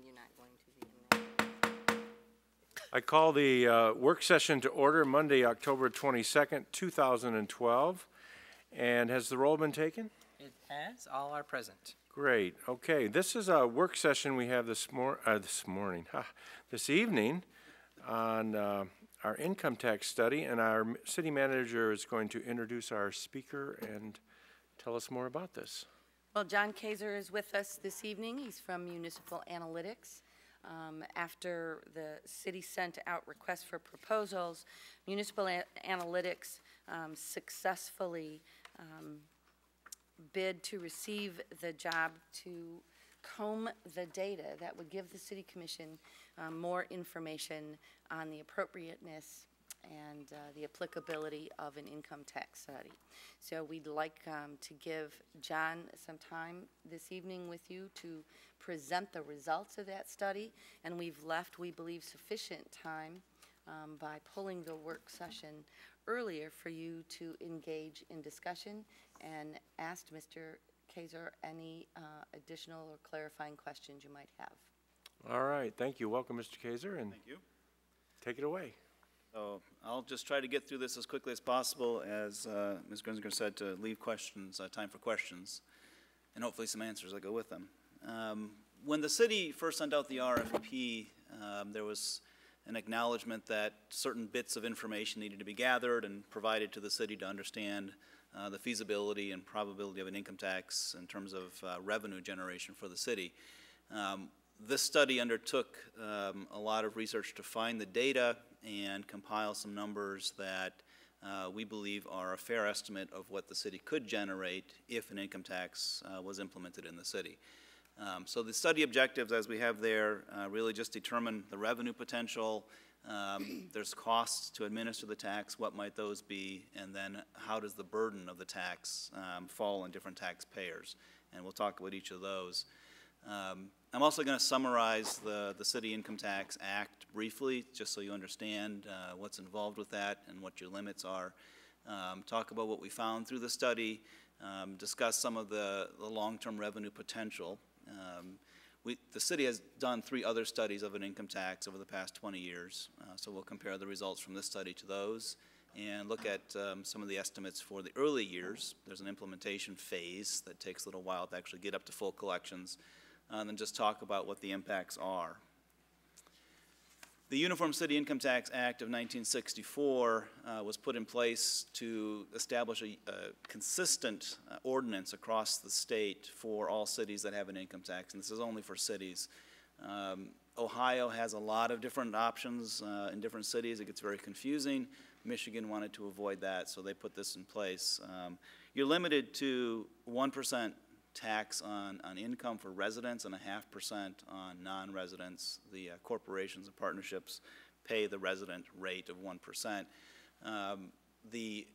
you're not going to be in there. I call the work session to order Monday, October 22nd, 2012. And has the roll been taken? It has. All are present. Great. Okay, this is a work session we have this evening on our income tax study, and our city manager is going to introduce our speaker and tell us more about this. Well, John Kaczor is with us this evening. He's from Municipal Analytics. After the city sent out requests for proposals, Municipal Analytics successfully bid to receive the job to comb the data that would give the City Commission more information on the appropriateness and the applicability of an income tax study. So we'd like to give John some time this evening with you to present the results of that study, and we've left, we believe, sufficient time by pulling the work session earlier for you to engage in discussion and ask Mr. Kaczor any additional or clarifying questions you might have. All right, thank you. Welcome, Mr. Kaczor, and Thank you. take it away. So I'll just try to get through this as quickly as possible, as Ms. Grinzinger said, to leave questions, time for questions, and hopefully some answers that go with them. When the city first sent out the RFP, there was an acknowledgement that certain bits of information needed to be gathered and provided to the city to understand the feasibility and probability of an income tax in terms of revenue generation for the city. This study undertook a lot of research to find the data and compile some numbers that we believe are a fair estimate of what the city could generate if an income tax was implemented in the city. So the study objectives, as we have there, really just determine the revenue potential. There's costs to administer the tax, what might those be, and then how does the burden of the tax fall on different taxpayers, and we'll talk about each of those. I'm also going to summarize the City Income Tax Act briefly, just so you understand what's involved with that and what your limits are. Talk about what we found through the study, discuss some of the long-term revenue potential. The city has done 3 other studies of an income tax over the past 20 years, so we'll compare the results from this study to those and look at some of the estimates for the early years. There's an implementation phase that takes a little while to actually get up to full collections, and then just talk about what the impacts are. The Uniform City Income Tax Act of 1964 was put in place to establish a consistent ordinance across the state for all cities that have an income tax, and this is only for cities. Ohio has a lot of different options in different cities. It gets very confusing. Michigan wanted to avoid that, so they put this in place. You're limited to 1% tax on income for residents and 0.5% on non-residents. The corporations and partnerships pay the resident rate of 1%. The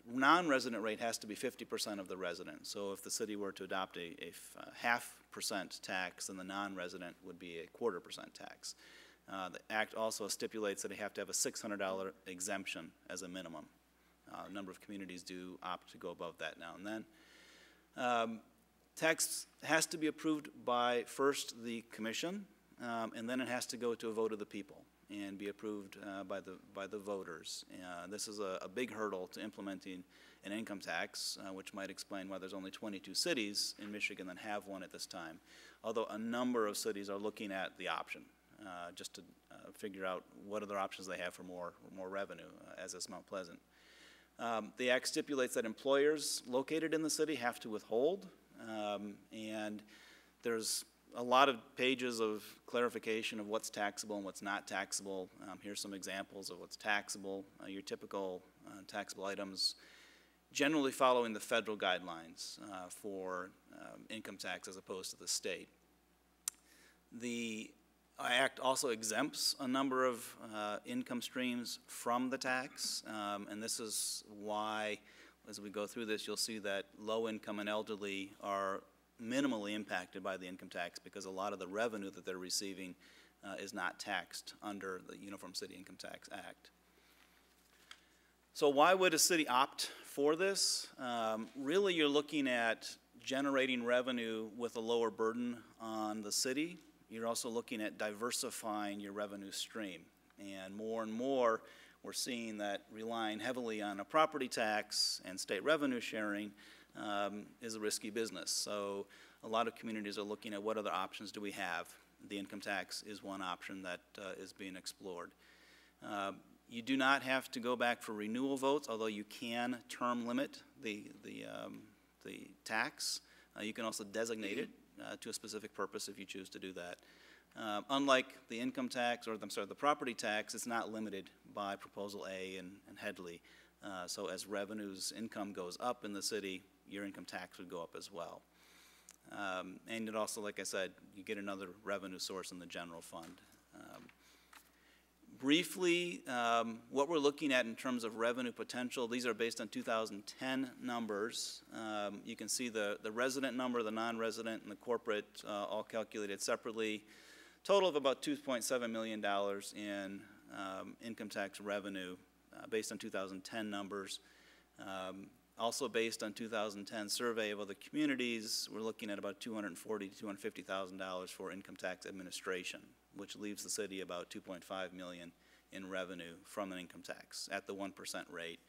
non-resident rate has to be 50% of the resident. So if the city were to adopt a 0.5% tax, then the non-resident would be a 0.25% tax. The Act also stipulates that they have to have a $600 exemption as a minimum. A number of communities do opt to go above that now and then. Tax has to be approved by first the commission, and then it has to go to a vote of the people and be approved by the voters. This is a big hurdle to implementing an income tax, which might explain why there's only 22 cities in Michigan that have one at this time, although a number of cities are looking at the option just to figure out what other options they have for more revenue, as is Mount Pleasant. The Act stipulates that employers located in the city have to withhold, and there's a lot of pages of clarification of what's taxable and what's not taxable. Here's some examples of what's taxable. Your typical taxable items generally following the federal guidelines for income tax as opposed to the state. The Act also exempts a number of income streams from the tax, and this is why, as we go through this, you'll see that low income and elderly are minimally impacted by the income tax because a lot of the revenue that they're receiving is not taxed under the Uniform City Income Tax Act. So why would a city opt for this? Really, you're looking at generating revenue with a lower burden on the city you're also looking at diversifying your revenue stream. And more, we're seeing that relying heavily on a property tax and state revenue sharing is a risky business. So a lot of communities are looking at what other options do we have. The income tax is one option that is being explored. You do not have to go back for renewal votes, although you can term limit the tax. You can also designate it to a specific purpose if you choose to do that. Unlike the income tax, or the property tax, it's not limited by Proposal A and Headley. So as income goes up in the city, your income tax would go up as well. And it also, like I said, you get another revenue source in the general fund. Briefly, what we're looking at in terms of revenue potential, these are based on 2010 numbers. You can see the resident number, the non-resident, and the corporate all calculated separately. Total of about $2.7 million in income tax revenue based on 2010 numbers. Also based on 2010 survey of other communities, we're looking at about $240,000 to $250,000 for income tax administration, which leaves the city about $2.5 million in revenue from an income tax at the 1% rate,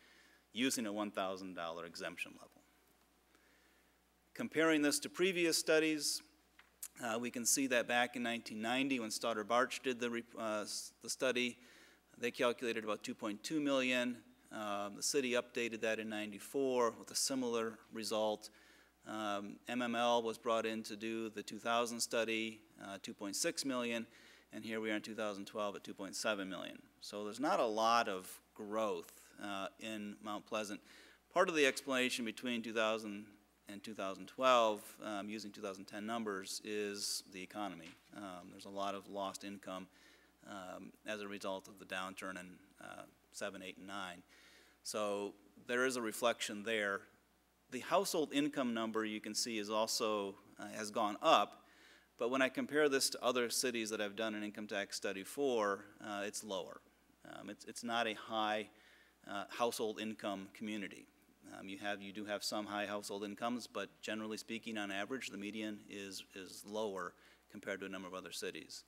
using a $1,000 exemption level. Comparing this to previous studies, we can see that back in 1990, when Stoddard-Barch did the study, they calculated about $2.2 million. The city updated that in '94 with a similar result. MML was brought in to do the 2000 study, $2.6 million, and here we are in 2012 at $2.7 million. So there's not a lot of growth in Mount Pleasant. Part of the explanation between 2000 and 2012, using 2010 numbers, is the economy. There's a lot of lost income as a result of the downturn in 7, 8, and 9. So there is a reflection there. The household income number you can see is also has gone up, but when I compare this to other cities that I've done an income tax study for, it's lower. It's not a high household income community. You do have some high household incomes, but generally speaking, on average, the median is lower compared to a number of other cities.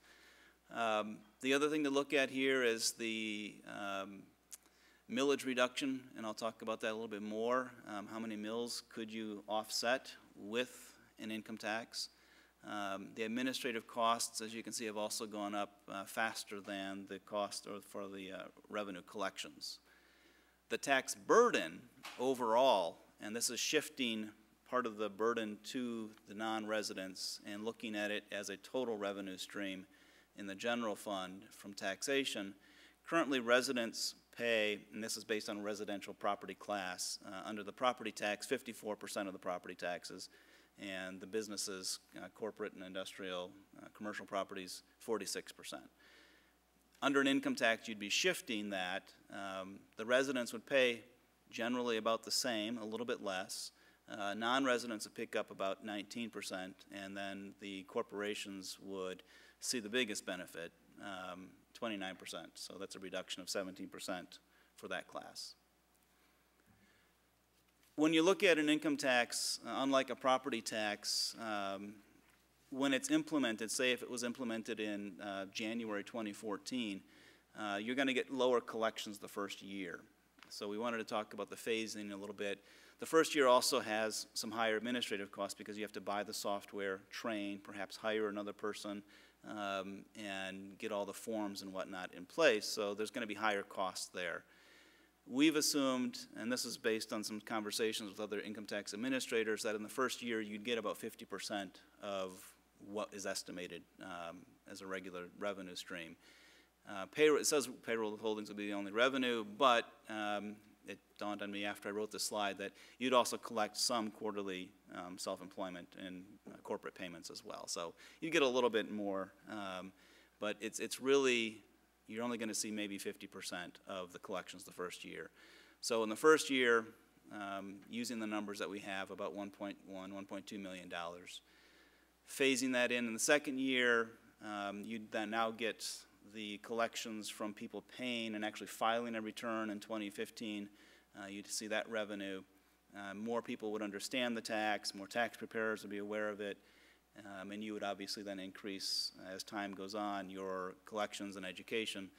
The other thing to look at here is the millage reduction, and I'll talk about that a little bit more. How many mills could you offset with an income tax? The administrative costs, as you can see, have also gone up faster than the cost for the revenue collections. The tax burden overall, and this is shifting part of the burden to the non-residents and looking at it as a total revenue stream in the general fund from taxation. Currently, residents pay, and this is based on residential property class, under the property tax, 54% of the property taxes, and the businesses, corporate and industrial, commercial properties, 46%. Under an income tax, you'd be shifting that. The residents would pay generally about the same, a little bit less. Non-residents would pick up about 19%, and then the corporations would see the biggest benefit, 29%. So that's a reduction of 17% for that class. When you look at an income tax, unlike a property tax, when it's implemented, say if it was implemented in January 2014, you're going to get lower collections the first year. So we wanted to talk about the phasing a little bit. The first year also has some higher administrative costs because you have to buy the software, train, perhaps hire another person, and get all the forms and whatnot in place. So there's going to be higher costs there. We've assumed, and this is based on some conversations with other income tax administrators, that in the first year you'd get about 50% of what is estimated as a regular revenue stream. It says payroll withholdings will be the only revenue, but it dawned on me after I wrote this slide that you'd also collect some quarterly self-employment and corporate payments as well. So you get a little bit more, but it's really, you're only going to see maybe 50% of the collections the first year. So in the first year, using the numbers that we have, about $1.2 million. Phasing that in the second year, you'd then now get the collections from people paying and actually filing a return in 2015. You'd see that revenue. More people would understand the tax, more tax preparers would be aware of it, And you would obviously then increase, as time goes on, your collections and education.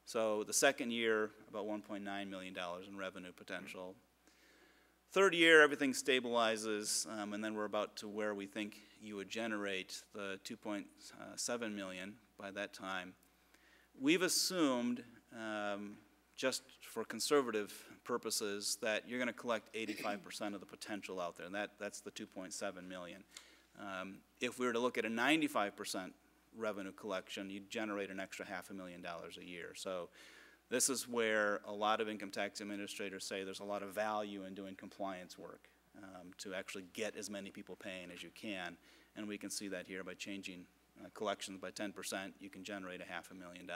So the second year, about $1.9 million in revenue potential. Third year, everything stabilizes, and then we're about to where we think you would generate the $2.7 million by that time. We've assumed, just for conservative purposes, that you're going to collect 85% of the potential out there, and that's the $2.7 million. If we were to look at a 95% revenue collection, you'd generate an extra $500,000 a year. So this is where a lot of income tax administrators say there's a lot of value in doing compliance work to actually get as many people paying as you can. And we can see that here by changing collections by 10%, you can generate a $500,000.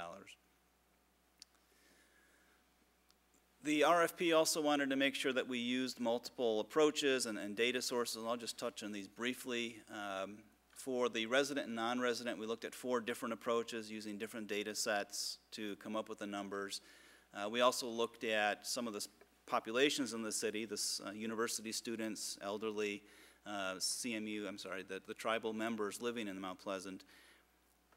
The RFP also wanted to make sure that we used multiple approaches and data sources, and I'll just touch on these briefly. For the resident and non-resident, we looked at 4 different approaches using different data sets to come up with the numbers. We also looked at some of the populations in the city, university students, elderly, the tribal members living in Mount Pleasant.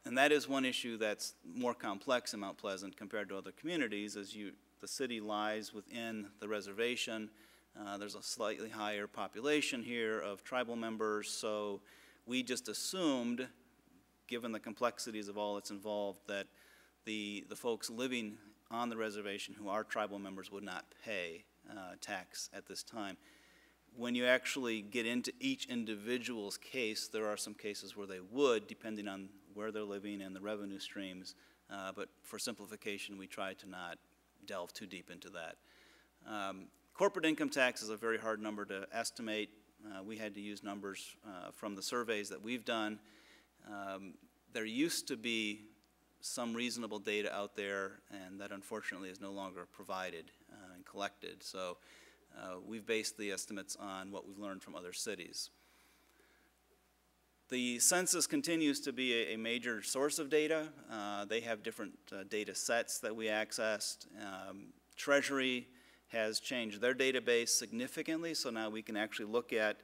And that is one issue that's more complex in Mount Pleasant compared to other communities, as the city lies within the reservation. There's a slightly higher population here of tribal members, so we just assumed, given the complexities of all that's involved, that the folks living on the reservation who are tribal members would not pay tax at this time. When you actually get into each individual's case, there are some cases where they would, depending on where they're living and the revenue streams, but for simplification, we try to not delve too deep into that. Corporate income tax is a very hard number to estimate. We had to use numbers from the surveys that we've done. There used to be some reasonable data out there, and that unfortunately is no longer provided and collected. So we've based the estimates on what we've learned from other cities. The census continues to be a major source of data. They have different data sets that we accessed. Treasury has changed their database significantly, so now we can actually look at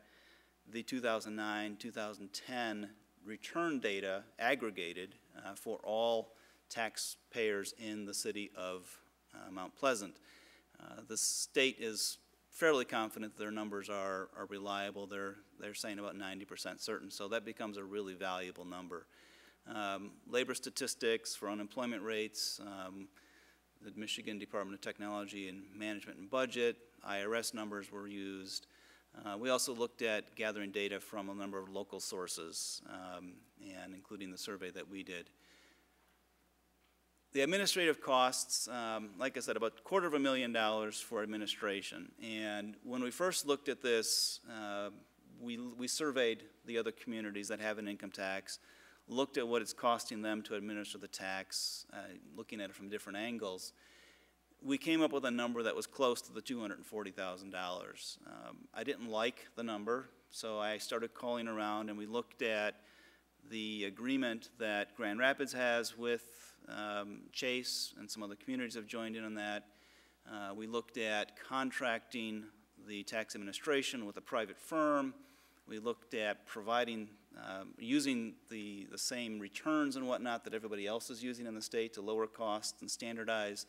the 2009, 2010 return data aggregated for all taxpayers in the city of Mount Pleasant. The state is fairly confident their numbers are reliable. They're saying about 90% certain, so that becomes a really valuable number. Labor statistics for unemployment rates, the Michigan Department of Technology and Management and Budget, IRS numbers were used. We also looked at gathering data from a number of local sources, and including the survey that we did. The administrative costs, like I said, about $250,000 for administration. And when we first looked at this, we surveyed the other communities that have an income tax, looked at what it's costing them to administer the tax, looking at it from different angles. We came up with a number that was close to the $240,000. I didn't like the number, so I started calling around, and we looked at the agreement that Grand Rapids has with Chase, and some other communities have joined in on that. We looked at contracting the tax administration with a private firm. We looked at providing, using the same returns and whatnot that everybody else is using in the state to lower costs and standardize.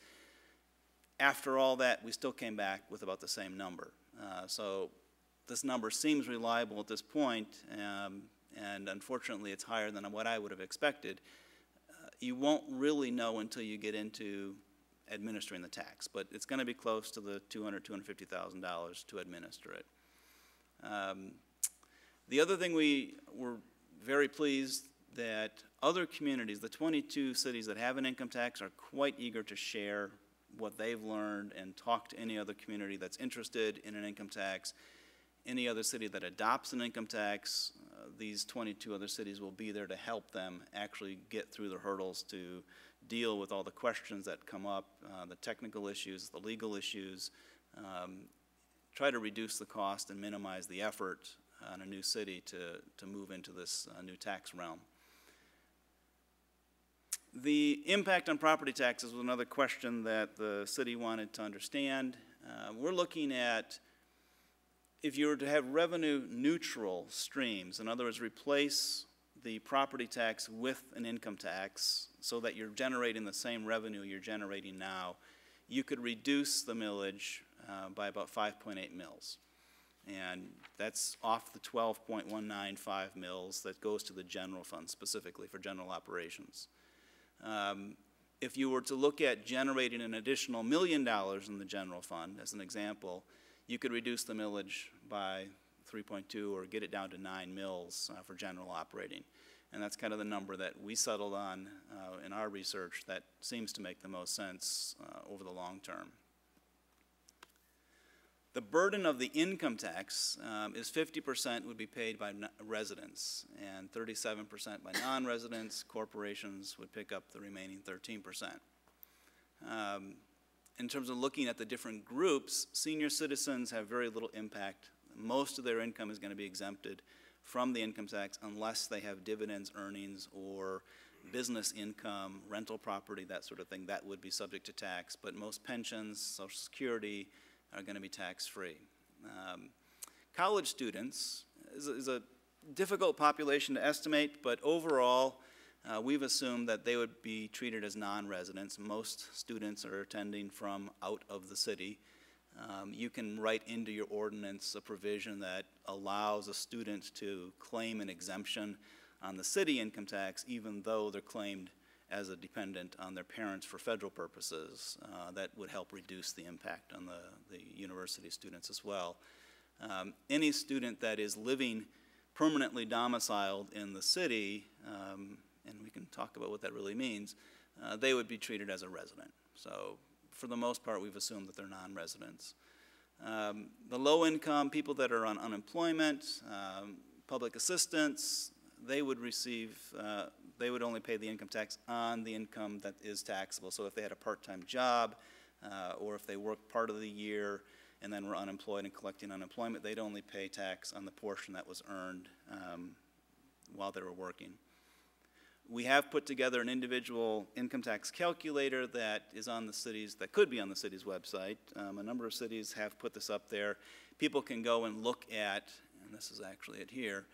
After all that, we still came back with about the same number. So this number seems reliable at this point, and unfortunately it's higher than what I would have expected. You won't really know until you get into administering the tax, but it's going to be close to the $200,000, $250,000 to administer it. The other thing, we were very pleased that other communities, the 22 cities that have an income tax, are quite eager to share what they've learned and talk to any other community that's interested in an income tax. Any other city that adopts an income tax, these 22 other cities will be there to help them actually get through the hurdles to deal with all the questions that come up, the technical issues, the legal issues, try to reduce the cost and minimize the effort on a new city to move into this new tax realm. The impact on property taxes was another question that the city wanted to understand. We're looking at if you were to have revenue neutral streams, in other words, replace the property tax with an income tax so that you're generating the same revenue you're generating now, you could reduce the millage by about 5.8 mils. And that's off the 12.195 mils that goes to the general fund, specifically for general operations. If you were to look at generating an additional $1 million in the general fund, as an example, you could reduce the millage by 3.2 or get it down to 9 mils for general operating. And that's kind of the number that we settled on in our research that seems to make the most sense over the long term. The burden of the income tax is 50% would be paid by residents and 37% by non-residents. Corporations would pick up the remaining 13%. In terms of looking at the different groups, senior citizens have very little impact. Most of their income is going to be exempted from the income tax unless they have dividends, earnings, or business income, rental property, that sort of thing. That would be subject to tax, but most pensions, Social Security, are going to be tax-free. College students is a difficult population to estimate, but overall, we've assumed that they would be treated as non-residents. Most students are attending from out of the city. You can write into your ordinance a provision that allows a student to claim an exemption on the city income tax, even though they're claimed as a dependent on their parents for federal purposes. That would help reduce the impact on the university students as well. Any student that is living permanently domiciled in the city, and we can talk about what that really means, they would be treated as a resident. So for the most part, we've assumed that they're non-residents. The low income, people that are on unemployment, public assistance, they would receive, they would only pay the income tax on the income that is taxable. So if they had a part-time job, or if they worked part of the year and then were unemployed and collecting unemployment, they'd only pay tax on the portion that was earned while they were working. We have put together an individual income tax calculator that is on the city's, that could be on the city's website. A number of cities have put this up there. People can go and look at, and this is actually it here,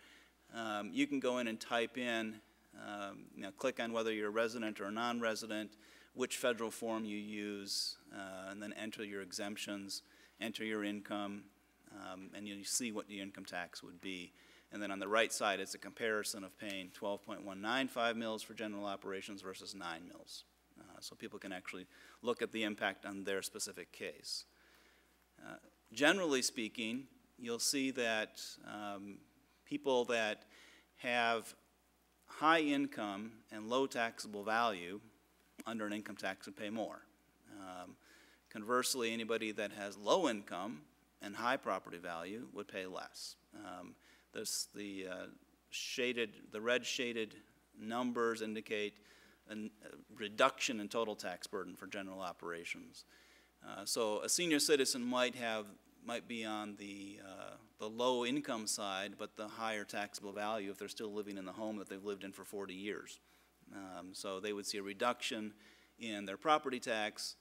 you can go in and type in, click on whether you're a resident or a non-resident, which federal form you use, and then enter your exemptions, enter your income, and you see what the income tax would be. And then on the right side, it's a comparison of paying 12.195 mils for general operations versus 9 mils. So people can actually look at the impact on their specific case. Generally speaking, you'll see that people that have high income and low taxable value under an income tax would pay more. Conversely, anybody that has low income and high property value would pay less. The red shaded numbers indicate a reduction in total tax burden for general operations. So a senior citizen might be on the low income side, but the higher taxable value if they're still living in the home that they've lived in for 40 years. So they would see a reduction in their property tax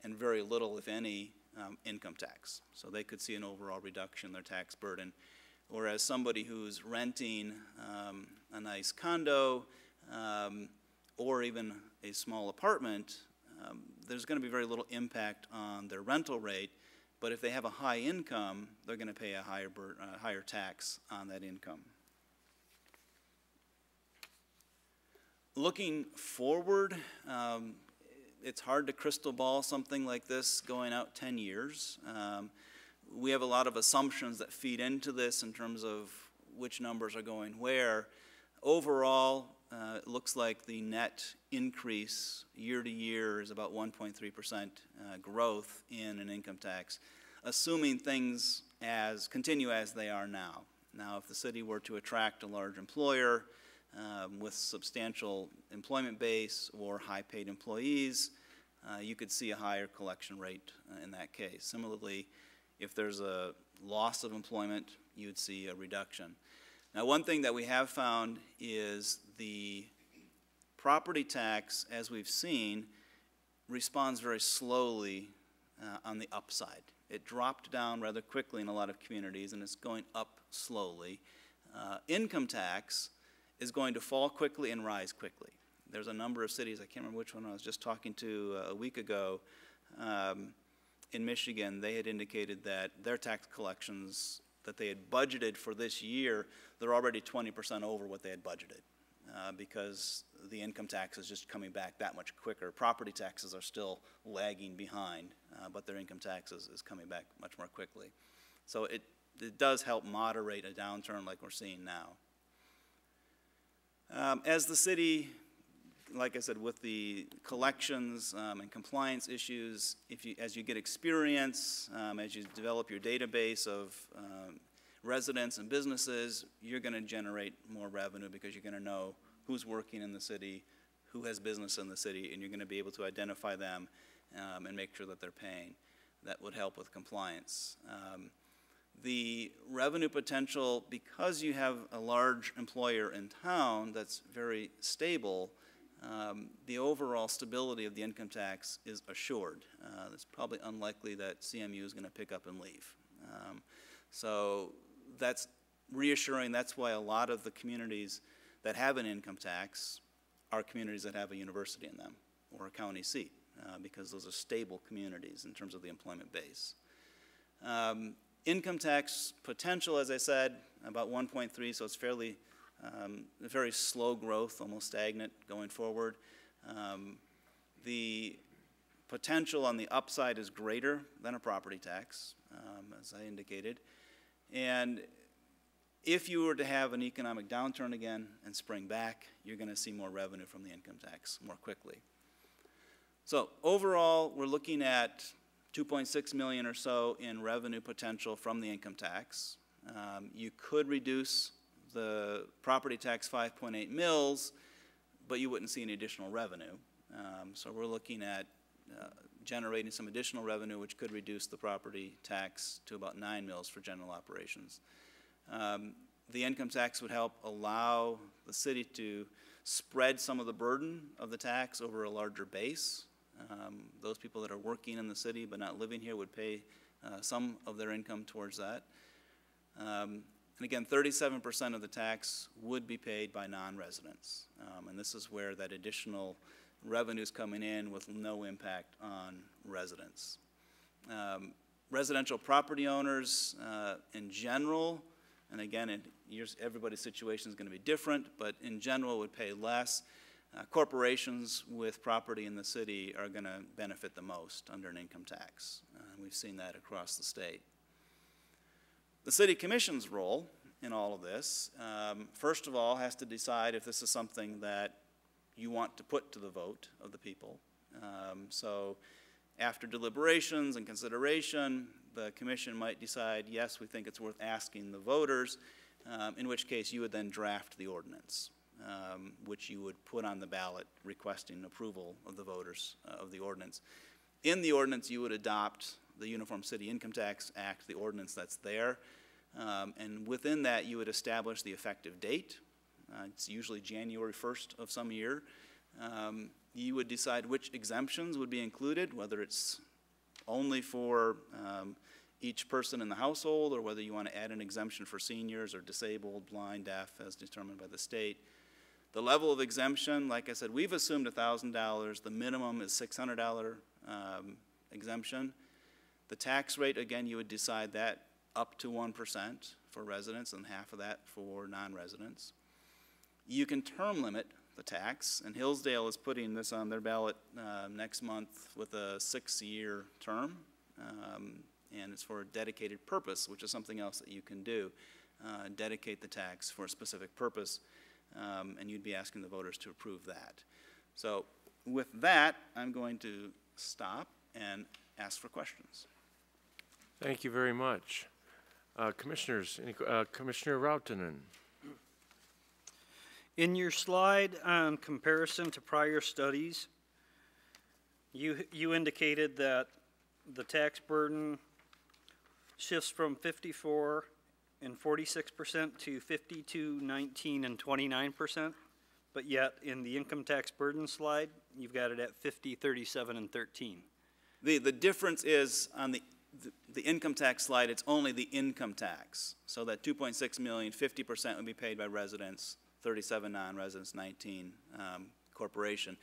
and very little, if any, income tax. So they could see an overall reduction in their tax burden. Whereas somebody who's renting a nice condo or even a small apartment, there's going to be very little impact on their rental rate. But if they have a high income, they're going to pay a higher tax on that income. Looking forward, it's hard to crystal ball something like this going out 10 years. We have a lot of assumptions that feed into this in terms of which numbers are going where. Overall, it looks like the net increase year to year is about 1.3% growth in an income tax, assuming things continue as they are now. Now, if the city were to attract a large employer with substantial employment base or high-paid employees, you could see a higher collection rate in that case. Similarly, if there's a loss of employment, you would see a reduction. Now, one thing that we have found is the property tax, as we've seen, responds very slowly on the upside. It dropped down rather quickly in a lot of communities, and it's going up slowly. Income tax is going to fall quickly and rise quickly. There's a number of cities, I can't remember which one I was just talking to a week ago, in Michigan. They had indicated that their tax collections that they had budgeted for this year, they're already 20% over what they had budgeted because the income tax is just coming back that much quicker. Property taxes are still lagging behind, but their income tax is coming back much more quickly. So it does help moderate a downturn like we're seeing now. As the city, like I said, with the collections and compliance issues, as you get experience, as you develop your database of residents and businesses, you're going to generate more revenue because you're going to know who's working in the city, who has business in the city, and you're going to be able to identify them and make sure that they're paying. That would help with compliance. The revenue potential, because you have a large employer in town that's very stable, the overall stability of the income tax is assured. It's probably unlikely that CMU is going to pick up and leave. So that's reassuring. That's why a lot of the communities that have an income tax are communities that have a university in them or a county seat, because those are stable communities in terms of the employment base. Income tax potential, as I said, about 1.3, so it's fairly very slow growth, almost stagnant going forward. The potential on the upside is greater than a property tax, as I indicated. And if you were to have an economic downturn again and spring back, you're going to see more revenue from the income tax more quickly. So overall, we're looking at 2.6 million or so in revenue potential from the income tax. You could reduce the property tax 5.8 mils, but you wouldn't see any additional revenue. So we're looking at generating some additional revenue, which could reduce the property tax to about 9 mils for general operations. The income tax would help allow the city to spread some of the burden of the tax over a larger base. Those people that are working in the city but not living here would pay some of their income towards that. And again, 37% of the tax would be paid by non-residents. And this is where that additional revenue is coming in with no impact on residents. Residential property owners in general, and again, everybody's situation is going to be different, but in general would pay less. Corporations with property in the city are going to benefit the most under an income tax. We've seen that across the state. The city commission's role in all of this, first of all, has to decide if this is something that you want to put to the vote of the people. So after deliberations and consideration, the commission might decide, yes, we think it's worth asking the voters, in which case you would then draft the ordinance, which you would put on the ballot requesting approval of the voters of the ordinance. In the ordinance, you would adopt the Uniform City Income Tax Act, the ordinance that's there, and within that you would establish the effective date. It's usually January 1st of some year. You would decide which exemptions would be included, whether it's only for each person in the household, or whether you want to add an exemption for seniors or disabled, blind, deaf, as determined by the state. The level of exemption, like I said, we've assumed $1,000. The minimum is $600 exemption. The tax rate, again, you would decide that up to 1% for residents and half of that for non-residents. You can term limit the tax, and Hillsdale is putting this on their ballot next month with a 6-year term, and it's for a dedicated purpose, which is something else that you can do. Dedicate the tax for a specific purpose, and you'd be asking the voters to approve that. So with that, I'm going to stop and ask for questions. Thank you very much. Commissioners, Commissioner Rautanen. In your slide on comparison to prior studies, you indicated that the tax burden shifts from 54 and 46% to 52, 19, and 29%, but yet in the income tax burden slide, you've got it at 50, 37, and 13. The difference is on the the income tax slide, it's only the income tax. So that 2.6 million, 50% would be paid by residents, 37 non-residents, 19 corporation.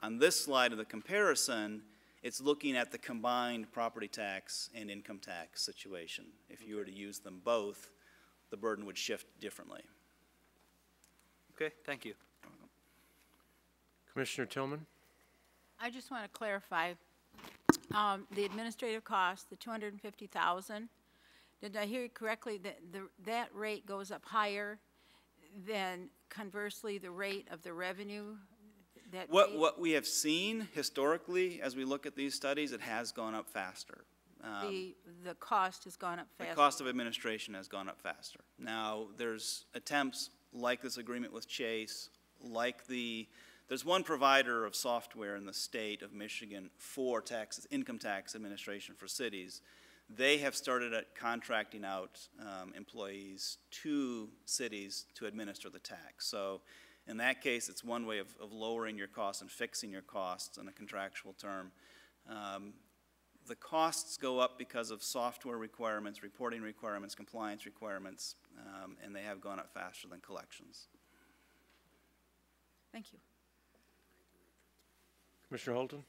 On this slide of the comparison, it's looking at the combined property tax and income tax situation. If you were to use them both, the burden would shift differently. Okay, thank you. Commissioner Tillman? I just want to clarify, the administrative cost, the 250,000, did I hear you correctly that that rate goes up higher than conversely the rate of the revenue? What we have seen historically, as we look at these studies, it has gone up faster. The cost has gone up faster. The cost of administration has gone up faster. Now, there's attempts like this agreement with Chase, there's one provider of software in the state of Michigan for income tax administration for cities. They have started at contracting out employees to cities to administer the tax. So in that case, it's one way of lowering your costs and fixing your costs in a contractual term. The costs go up because of software requirements, reporting requirements, compliance requirements, and they have gone up faster than collections. Thank you. Commissioner Holton?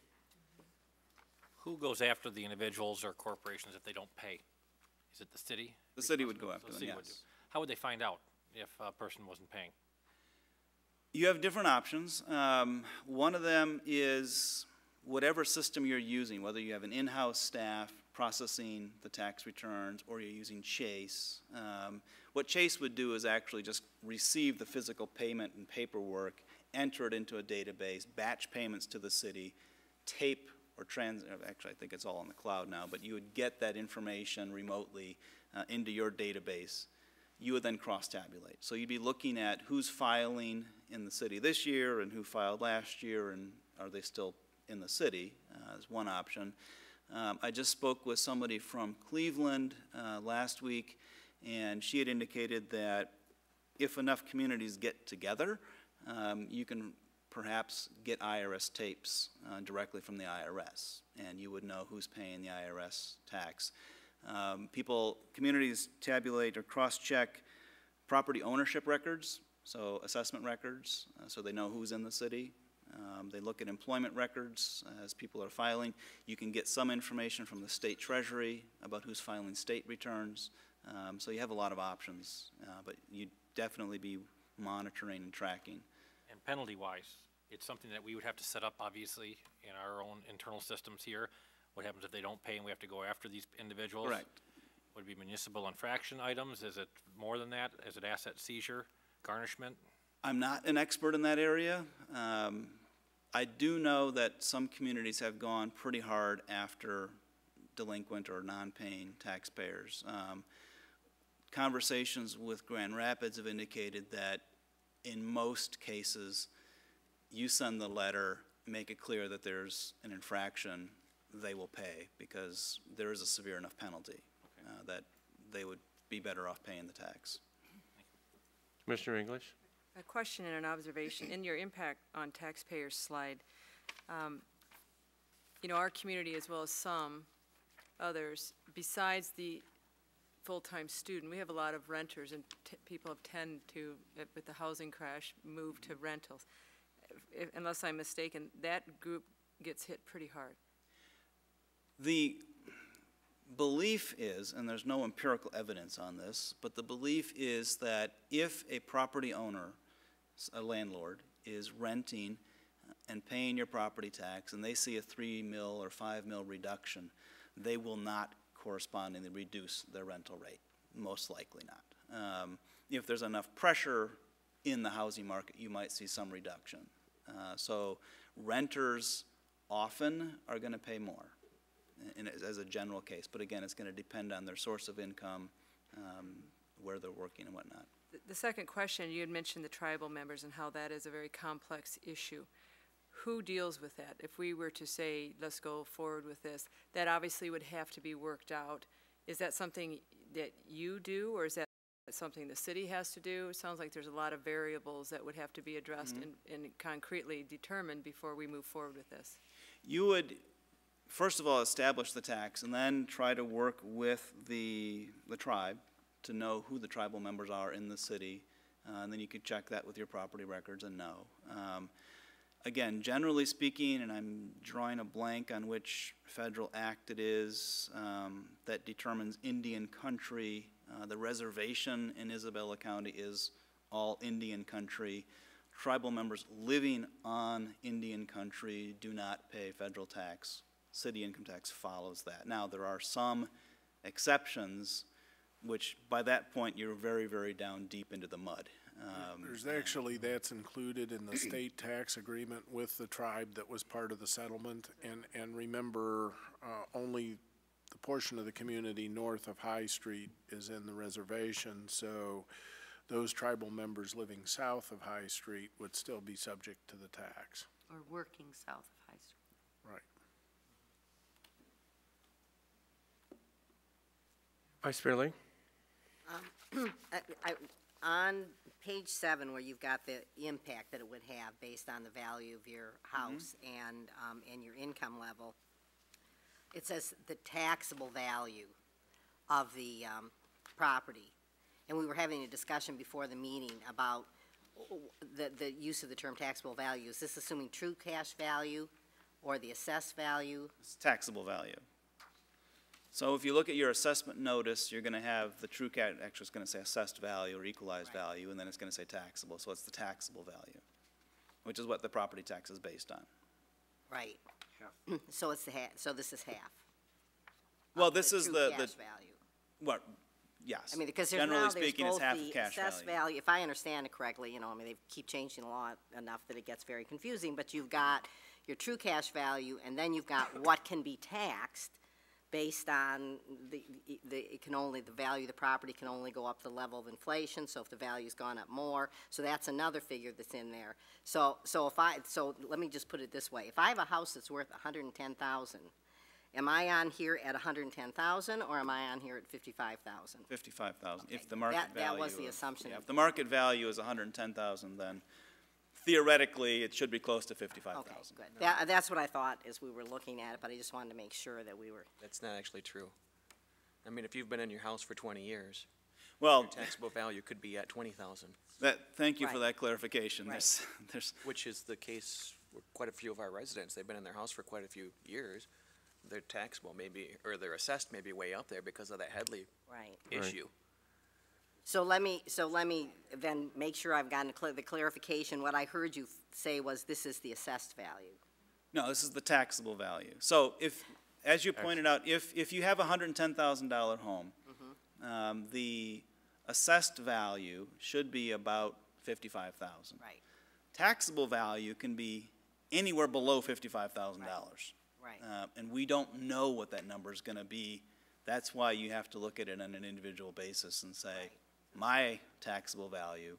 Who goes after the individuals or corporations if they don't pay? Is it the city? The city would go after The them, city would do. yes. How would they find out if a person wasn't paying? You have different options. One of them is whatever system you're using, whether you have an in-house staff processing the tax returns or you're using Chase. What Chase would do is actually just receive the physical payment and paperwork, enter it into a database, batch payments to the city, tape or actually I think it's all in the cloud now, but you would get that information remotely into your database. You would then cross-tabulate. So you'd be looking at who's filing in the city this year and who filed last year, and are they still in the city, is one option. I just spoke with somebody from Cleveland last week, and she had indicated that if enough communities get together, you can perhaps get IRS tapes directly from the IRS, and you would know who's paying the IRS tax. Communities tabulate or cross-check property ownership records, so assessment records, so they know who's in the city. They look at employment records as people are filing. You can get some information from the state treasury about who's filing state returns. So you have a lot of options, but you'd definitely be monitoring and tracking. And penalty-wise, it's something that we would have to set up, obviously, in our own internal systems here. What happens if they don't pay and we have to go after these individuals? Correct. Would it be municipal infraction items? Is it more than that? Is it asset seizure, garnishment? I'm not an expert in that area. I do know that some communities have gone pretty hard after delinquent or non-paying taxpayers. Conversations with Grand Rapids have indicated that in most cases, you send the letter, make it clear that there's an infraction, they will pay because there is a severe enough penalty that they would be better off paying the tax. Commissioner English? A question and an observation. In your impact on taxpayers slide, you know, our community as well as some others, besides the full-time student, we have a lot of renters, and people have tend to, with the housing crash, move to rentals. Unless I'm mistaken, that group gets hit pretty hard. The belief is, and there's no empirical evidence on this, but the belief is that if a property owner, a landlord, is renting and paying your property tax and they see a 3 mil or 5 mil reduction, they will not correspondingly reduce their rental rate, most likely not. If there's enough pressure in the housing market, you might see some reduction. So renters often are going to pay more as a general case, but again, it's going to depend on their source of income, where they're working and whatnot. The second question, you had mentioned the tribal members and how that is a very complex issue. Who deals with that? If we were to say, let's go forward with this, that obviously would have to be worked out. Is that something that you do, or is that something the city has to do? It sounds like there's a lot of variables that would have to be addressed and concretely determined before we move forward with this. You would first of all, establish the tax, and then try to work with the tribe to know who the tribal members are in the city, and then you could check that with your property records and know. Again, generally speaking, and I'm drawing a blank on which federal act it is that determines Indian country, the reservation in Isabella County is all Indian country. Tribal members living on Indian country do not pay federal tax. City income tax follows that. Now, there are some exceptions, which by that point you're very, very down deep into the mud. There's actually, that's included in the state tax agreement with the tribe that was part of the settlement. And remember, only the portion of the community north of High Street is in the reservation, so those tribal members living south of High Street would still be subject to the tax. Or working south of High Street. Right. Vice Mayor Ling? On page 7, where you've got the impact that it would have based on the value of your house and your income level, it says the taxable value of the property. And we were having a discussion before the meeting about the use of the term taxable value. Is this assuming true cash value or the assessed value? It's taxable value. So if you look at your assessment notice, you're going to have the true cash, actually it's going to say assessed value or equalized value, and then it's going to say taxable. So it's the taxable value, which is what the property tax is based on. Right. So it's so this is half. Well, this is true the cash value. What? Yes. I mean, because generally now speaking, there's it's both half the of cash assessed value. value. If I understand it correctly, I mean, they keep changing the law enough that it gets very confusing, but you've got your true cash value, and then you've got what can be taxed based on the value of the property can only go up to the level of inflation, so if the value's gone up more, so that's another figure that's in there. So let me just put it this way. If I have a house that's worth $110,000, am I on here at $110,000 or am I on here at $55,000? $55,000. Okay. If the market value. That was the assumption. Yeah, if the market value is $110,000, then theoretically it should be close to $55,000. Okay, good. That's what I thought as we were looking at it, but I just wanted to make sure that we were. That's not actually true. I mean, if you've been in your house for 20 years, well, your taxable value could be at $20,000. Thank you for Right. that clarification. Right. There's Which is the case with quite a few of our residents. They've been in their house for quite a few years. Their taxable may be, or their assessed may be way up there because of that Headley Right. issue. So let me then make sure I've gotten the clarification. What I heard you say was this is the assessed value. No, this is the taxable value. So if, as you pointed out, if you have a $110,000 home, the assessed value should be about $55,000. Right. Taxable value can be anywhere below $55,000. Right. And we don't know what that number is going to be. That's why you have to look at it on an individual basis and say, my taxable value.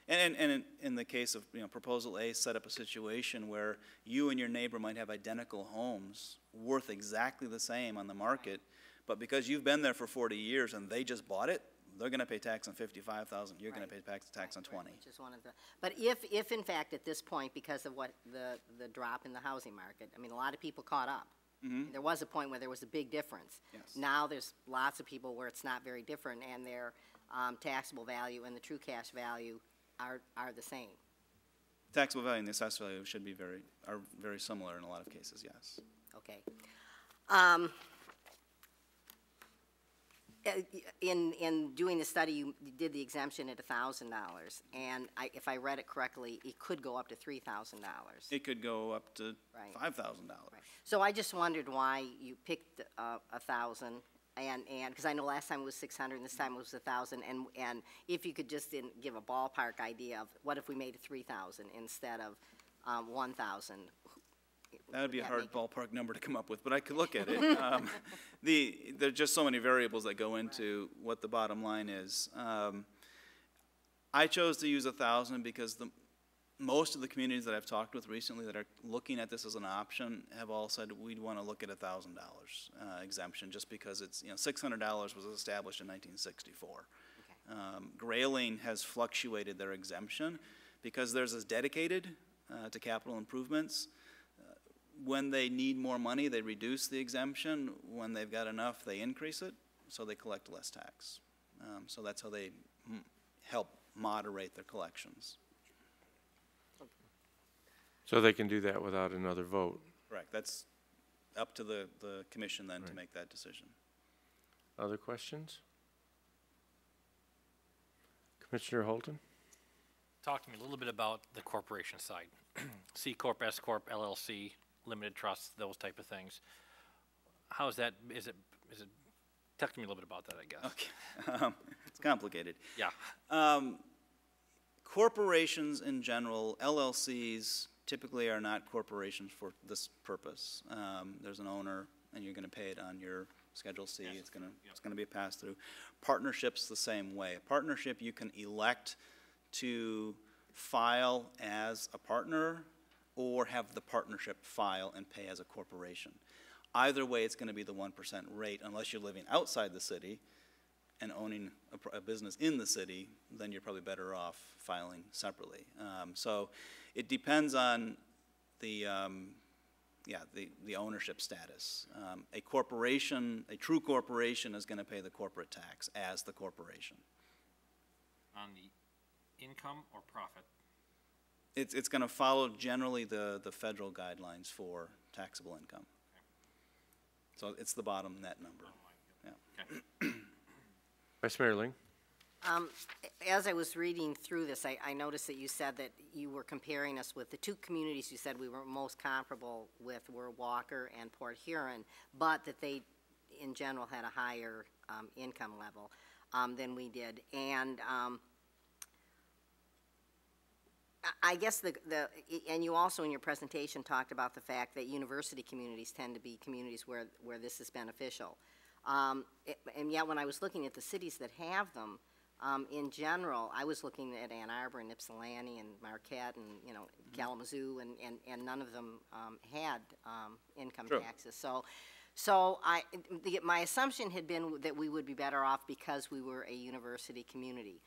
And in the case of, Proposal A, set up a situation where you and your neighbor might have identical homes worth exactly the same on the market, but because you've been there for 40 years and they just bought it, they're going to pay tax on $55,000. You're going to pay tax on 20. Just wanted to, but if in fact at this point, because of what the drop in the housing market, I mean, a lot of people caught up. There was a point where there was a big difference. Yes. Now there's lots of people where it's not very different, and their taxable value and the true cash value are the same. Taxable value and the assessed value are very similar in a lot of cases, yes. Okay. In doing the study, you did the exemption at $1,000, and if I read it correctly, it could go up to $3,000. It could go up to Right. $5,000. Right. So I just wondered why you picked 1,000, and because I know last time it was 600, and this time it was 1,000, and if you could just give a ballpark idea of what if we made it 3,000 instead of 1,000. That would be a hard ballpark number to come up with, but I could look at it. There are just so many variables that go into what the bottom line is. I chose to use 1,000 because most of the communities that I've talked with recently that are looking at this as an option have all said we'd want to look at $1,000 exemption, just because it's, $600 was established in 1964. Okay. Grayling has fluctuated their exemption because theirs is dedicated to capital improvements. when they need more money, they reduce the exemption. When they've got enough, they increase it, so they collect less tax. So that's how they help moderate their collections. So they can do that without another vote. Correct. That's up to the commission then to make that decision. Other questions? Commissioner Holton? Talk to me a little bit about the corporation side. C Corp, S Corp, LLC, limited trusts, those type of things. How is that, is it, talk to me a little bit about that, I guess. Okay. It's complicated. Yeah. Corporations in general, LLCs typically are not corporations for this purpose. There's an owner, and you're going to pay it on your Schedule C. It's going to be a pass-through. Partnerships the same way. A partnership, you can elect to file as a partner or have the partnership file and pay as a corporation. Either way, it's going to be the 1% rate unless you're living outside the city and owning a business in the city, then you're probably better off filing separately. So it depends on the ownership status. A corporation, a true corporation, is going to pay the corporate tax as the corporation. On the income or profit? It's going to follow generally the federal guidelines for taxable income. So it's the bottom net number. Yeah. Okay. Vice Mayor Ling? As I was reading through this, I noticed that you said that you were comparing us with the two communities you said we were most comparable with were Walker and Port Huron, but that they, in general, had a higher income level than we did. And I guess and you also in your presentation talked about the fact that university communities tend to be communities where this is beneficial. And yet when I was looking at the cities that have them, in general, I was looking at Ann Arbor and Ypsilanti and Marquette and, you know, Kalamazoo, and none of them had income taxes. So my assumption had been that we would be better off because we were a university community.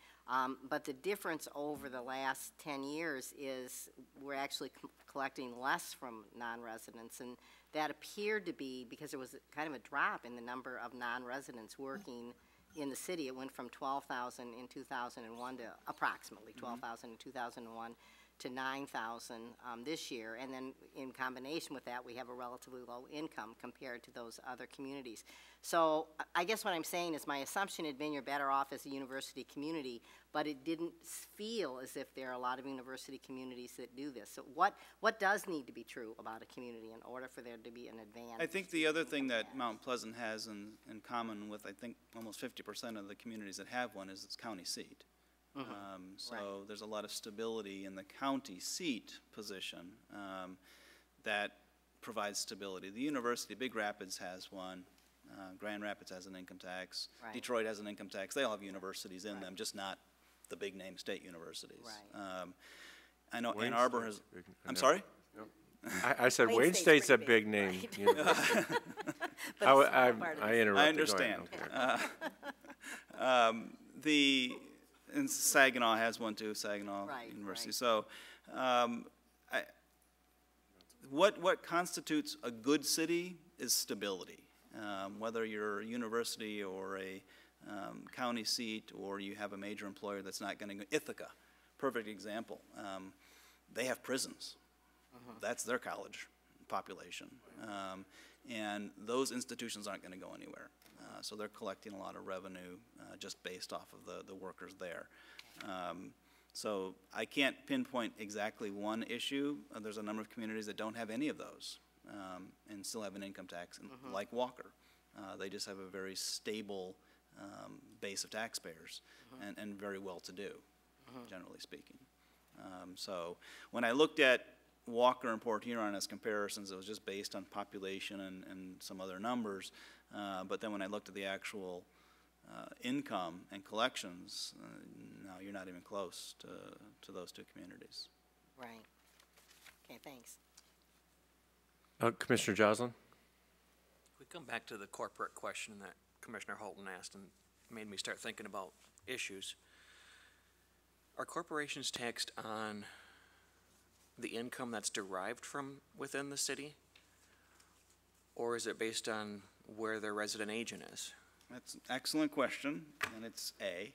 But the difference over the last 10 years is we're actually collecting less from non-residents, and that appeared to be because there was kind of a drop in the number of non-residents working in the city. It went from 12,000 in 2001 to approximately 12,000 in 2001 to 9,000 this year, and then in combination with that, we have a relatively low income compared to those other communities. So I guess what I'm saying is my assumption had been you're better off as a university community, but it didn't feel as if there are a lot of university communities that do this. So what does need to be true about a community in order for there to be an advantage? I think the other thing that Mount Pleasant has in common with, I think, almost 50% of the communities that have one is its county seat. So there's a lot of stability in the county seat position that provides stability. The university, Big Rapids has one. Grand Rapids has an income tax. Right. Detroit has an income tax. They all have universities in them, just not the big name state universities. Right. I know Wayne Ann Arbor has. State's big. I'm sorry? I said Wayne Wayne State's State's a pretty big name right. university. But it's I not part of I it. interrupted. I Go understand. ahead. And Saginaw has one too, Saginaw Right, University. right. So, what constitutes a good city is stability. Whether you're a university or a county seat, or you have a major employer that's not going to go. Ithaca, perfect example. They have prisons. That's their college population. And those institutions aren't going to go anywhere. So they're collecting a lot of revenue just based off of the workers there. So I can't pinpoint exactly one issue. There's a number of communities that don't have any of those and still have an income tax, like Walker. They just have a very stable base of taxpayers and very well-to-do, generally speaking. So when I looked at Walker and Port Huron as comparisons, it was just based on population and some other numbers. But then when I looked at the actual income and collections, no, you're not even close to those two communities. Right. Okay, thanks. Commissioner Joslin? We come back to the corporate question that Commissioner Holton asked and made me start thinking about issues. Are corporations taxed on the income that's derived from within the city? or is it based on where their resident agent is? That's an excellent question, and it's A.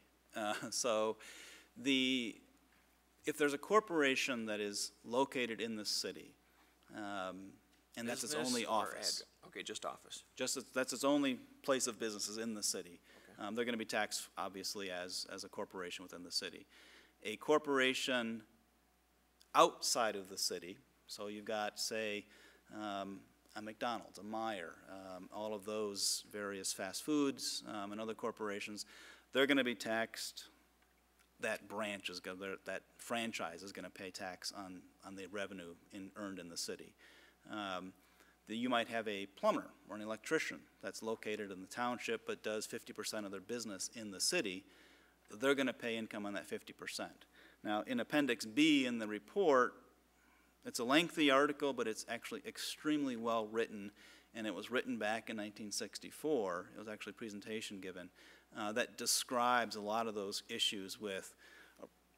If there's a corporation that is located in the city, and that's its only Business or office, Okay, just office. that's its only place of business is in the city, they're going to be taxed, obviously, as a corporation within the city. A corporation outside of the city, so you've got, say, a McDonald's, a Meijer, all of those various fast foods and other corporations, they're going to be taxed. That branch is going, that franchise is going to pay tax on the revenue earned in the city. You might have a plumber or an electrician that's located in the township but does 50% of their business in the city. They're going to pay income on that 50%. Now, in Appendix B in the report, it's a lengthy article, but it's actually extremely well written, and it was written back in 1964. It was actually a presentation given that describes a lot of those issues with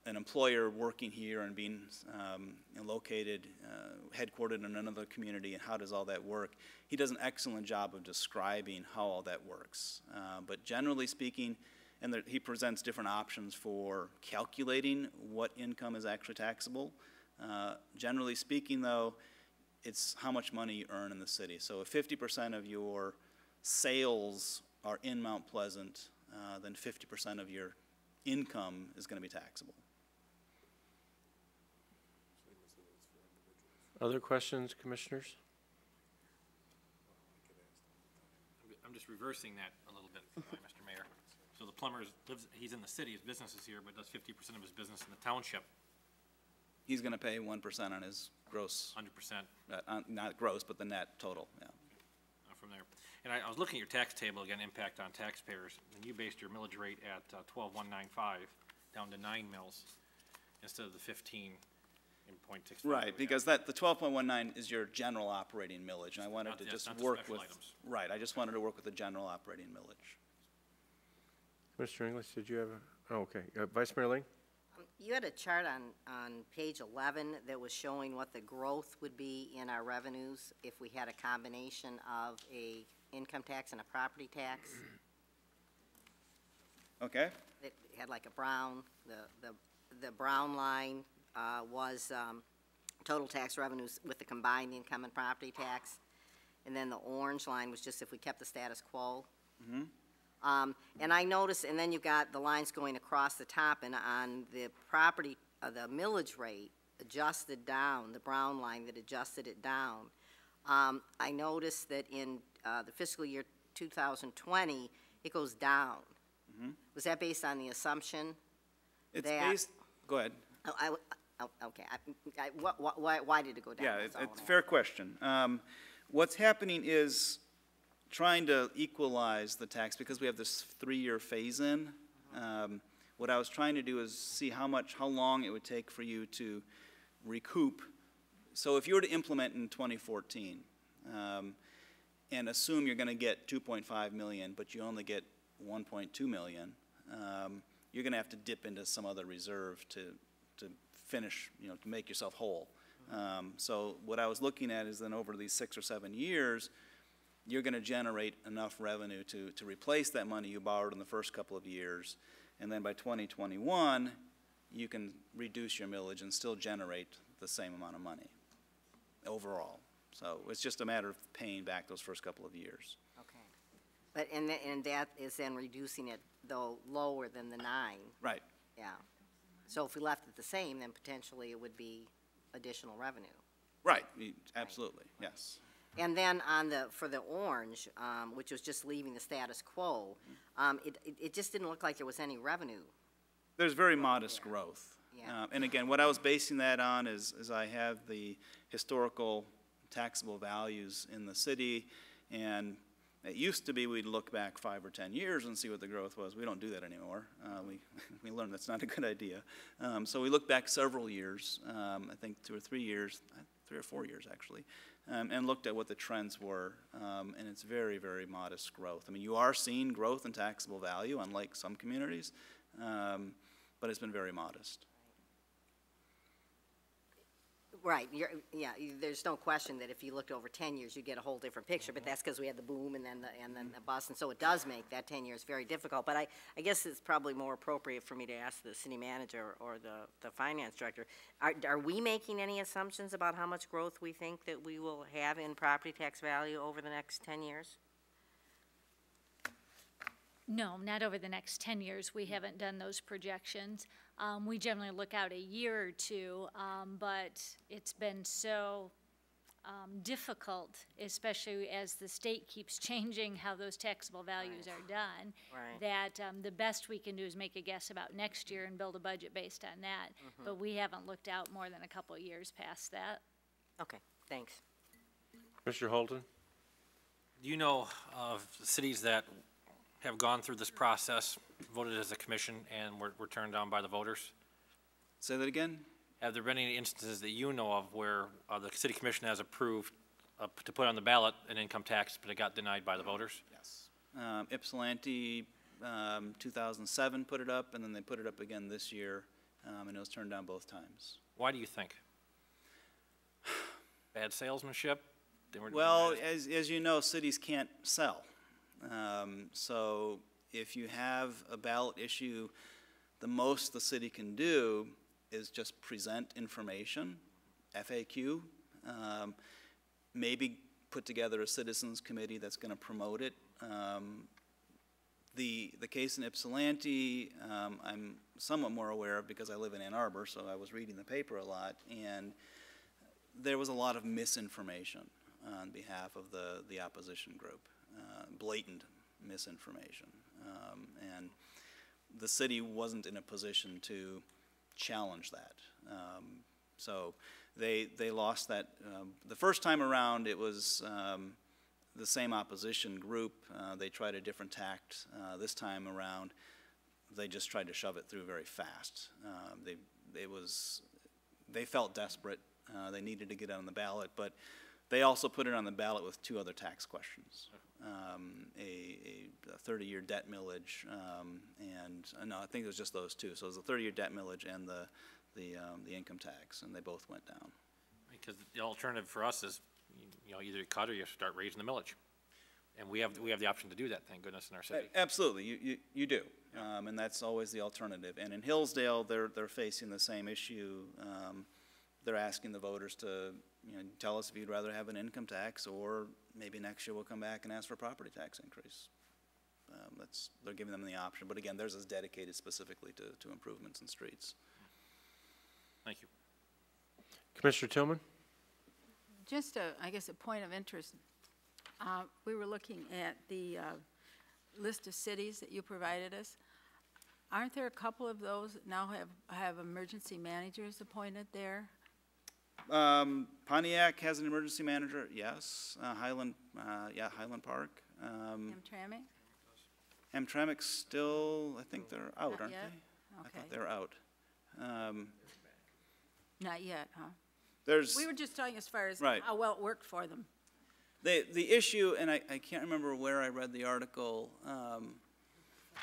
an employer working here and being located, headquartered in another community, and how does all that work. He does an excellent job of describing how all that works. But generally speaking, and he presents different options for calculating what income is actually taxable. Generally speaking, though, it's how much money you earn in the city. So if 50% of your sales are in Mount Pleasant, then 50% of your income is going to be taxable. Other questions, commissioners? I'm just reversing that a little bit, Mr. Mayor. So the plumber he's in the city, his business is here, but does 50% of his business in the township. He's going to pay 1% on his gross. 100%. Not gross, but the net total, yeah. From there. And I was looking at your tax table, again, impact on taxpayers, and you based your millage rate at 12,195 down to 9 mils instead of the 15.65. Right, because the 12.19 is your general operating millage, and I wanted to just work with. Right, I just wanted to work with the general operating millage. Mr. English, did you have a, oh, okay. Vice Mayor Ling? You had a chart on page 11 that was showing what the growth would be in our revenues if we had a combination of a income tax and a property tax. Okay. It had like a brown, the brown line was total tax revenues with the combined income and property tax. And then the orange line was just if we kept the status quo. Mm-hmm. And I noticed, and then you've got the lines going across the top, and on the property, the millage rate adjusted down, the brown line that adjusted it down, I noticed that in the fiscal year 2020, it goes down. Mm-hmm. Was that based on the assumption? It's based, go ahead. Okay, why did it go down? Yeah, it's a fair question. What's happening is trying to equalize the tax because we have this 3-year phase-in. What I was trying to do is see how long it would take for you to recoup. So if you were to implement in 2014 and assume you're going to get 2.5 million, but you only get 1.2 million, you're going to have to dip into some other reserve to finish, to make yourself whole. So what I was looking at is then over these 6 or 7 years, you're going to generate enough revenue to replace that money you borrowed in the first couple of years, and then by 2021, you can reduce your millage and still generate the same amount of money overall. So it's just a matter of paying back those first couple of years. Okay. But, and that is then reducing it, though, lower than the 9. Right. Yeah. So if we left it the same, then potentially it would be additional revenue. Right, absolutely, yes. And then for the orange, which was just leaving the status quo, it just didn't look like there was any revenue. There's very modest growth. Yeah. And again, what I was basing that on is I have the historical taxable values in the city, and it used to be we'd look back 5 or 10 years and see what the growth was. We don't do that anymore. We learned that's not a good idea. So we looked back several years, I think 2 or 3 years, 3 or 4 years actually, and looked at what the trends were, and it's very, very modest growth. I mean, you are seeing growth in taxable value, unlike some communities, but it's been very modest. Right, there's no question that if you looked over 10 years, you'd get a whole different picture, but that's because we had the boom and then the bust, and so it does make that 10 years very difficult. But I guess it's probably more appropriate for me to ask the city manager or the finance director, are we making any assumptions about how much growth we think that we will have in property tax value over the next 10 years? No, not over the next 10 years. We haven't done those projections. We generally look out a year or two, but it's been so difficult, especially as the state keeps changing how those taxable values are done, Right. that the best we can do is make a guess about next year and build a budget based on that. But we haven't looked out more than a couple of years past that. Okay, thanks. Mr. Holden? Do you know of cities that have gone through this process, voted as a commission, and were turned down by the voters? Say that again? Have there been any instances that you know of where the city commission has approved to put on the ballot an income tax, but it got denied by the voters? Yes. Ypsilanti, 2007 put it up, and then they put it up again this year, and it was turned down both times. Why do you think? Bad salesmanship? Well, as you know, cities can't sell. So if you have a ballot issue, the most the city can do is just present information, FAQ, maybe put together a citizens committee that's going to promote it. The case in Ypsilanti, I'm somewhat more aware of because I live in Ann Arbor, so I was reading the paper a lot, and there was a lot of misinformation on behalf of the opposition group. Blatant misinformation, and the city wasn't in a position to challenge that. So they lost that. The first time around, it was the same opposition group. They tried a different tact. This time around, they just tried to shove it through very fast. They felt desperate. They needed to get it on the ballot, but they also put it on the ballot with two other tax questions. A 30-year debt millage, and no, I think it was just those two. So it was a 30-year debt millage and the income tax, and they both went down. Because the alternative for us is, either you cut or you start raising the millage, and we have the option to do that. Thank goodness in our city. Absolutely, you do, and that's always the alternative. And in Hillsdale, they're facing the same issue. They're asking the voters to, tell us if you'd rather have an income tax, or maybe next year we'll come back and ask for a property tax increase. They're giving them the option, but again, theirs is dedicated specifically to improvements in streets. Thank you. Commissioner Tillman? Just I guess a point of interest. We were looking at the list of cities that you provided us. Aren't there a couple of those that now have emergency managers appointed there? Pontiac has an emergency manager, yes. Highland Park. Hamtramck? Hamtramck's still, I think they're out, aren't yet? they? Okay. I thought they were out. Not yet, huh? We were just talking as far as right. how well it worked for them. The issue, and I can't remember where I read the article,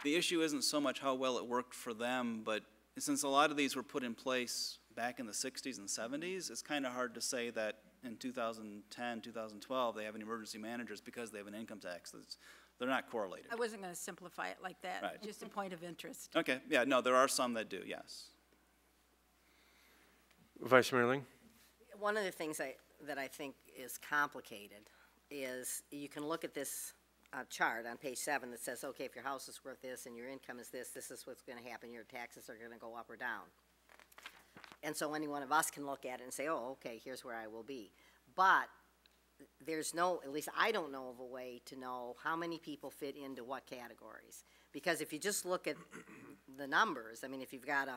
the issue isn't so much how well it worked for them, but since a lot of these were put in place back in the 60s and 70s, it's kind of hard to say that in 2010, 2012, they have an emergency managers because they have an income tax. They're not correlated. I wasn't going to simplify it like that, Right. just a point of interest. Okay, yeah, no, there are some that do, yes. Vice Mayor Ling? One of the things that I think is complicated is you can look at this chart on page 7 that says, okay, if your house is worth this and your income is this is what's going to happen. Your taxes are going to go up or down. And so any one of us can look at it and say, oh, okay, here's where I will be. But there's no, at least I don't know of a way to know how many people fit into what categories. Because if you just look at the numbers, I mean, if you've got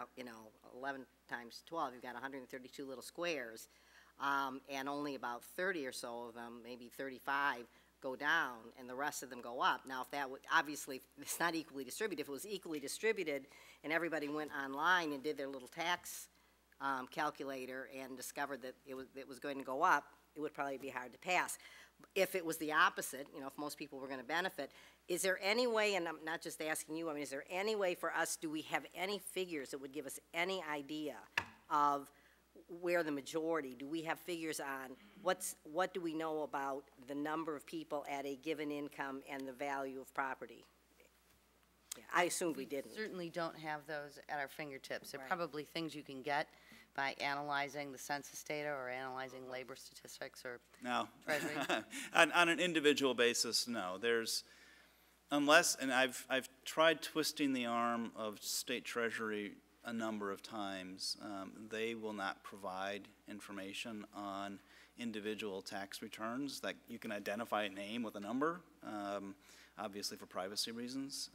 11 times 12, you've got 132 little squares, and only about 30 or so of them, maybe 35, go down, and the rest of them go up. Now, if that would, obviously, it's not equally distributed. If it was equally distributed and everybody went online and did their little tax calculator and discovered that it was going to go up, it would probably be hard to pass. If it was the opposite, if most people were going to benefit, is there any way, and I'm not just asking you, I mean, is there any way for us, do we have any figures that would give us any idea of where the majority, do we have figures on what do we know about the number of people at a given income and the value of property? Yeah, I assumed we didn't. Certainly don't have those at our fingertips. They're Right. probably things you can get by analyzing the census data or analyzing labor statistics or No. treasury. On an individual basis, no. There's, unless, and I've tried twisting the arm of state treasury a number of times. They will not provide information on individual tax returns that you can identify a name with a number, obviously for privacy reasons.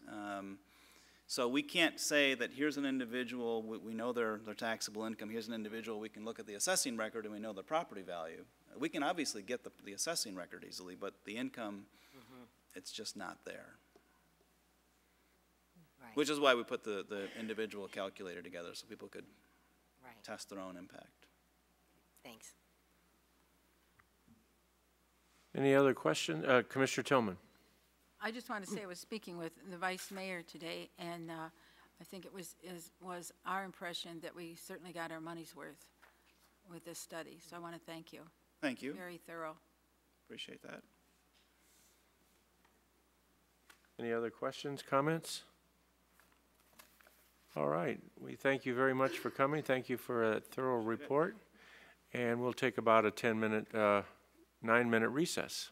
So we can't say that here's an individual, we know their taxable income, here's an individual, we can look at the assessing record and we know their property value. We can obviously get the assessing record easily, but the income, it's just not there. Right. Which is why we put the individual calculator together, so people could Right. test their own impact. Thanks. Any other question? Commissioner Tillman? I just want to say I was speaking with the vice mayor today, and I think it was our impression that we certainly got our money's worth with this study. So I want to thank you. Thank you. Very thorough. Appreciate that. Any other questions, comments? All right, we thank you very much for coming. Thank you for a thorough report. And we'll take about a 9-minute recess.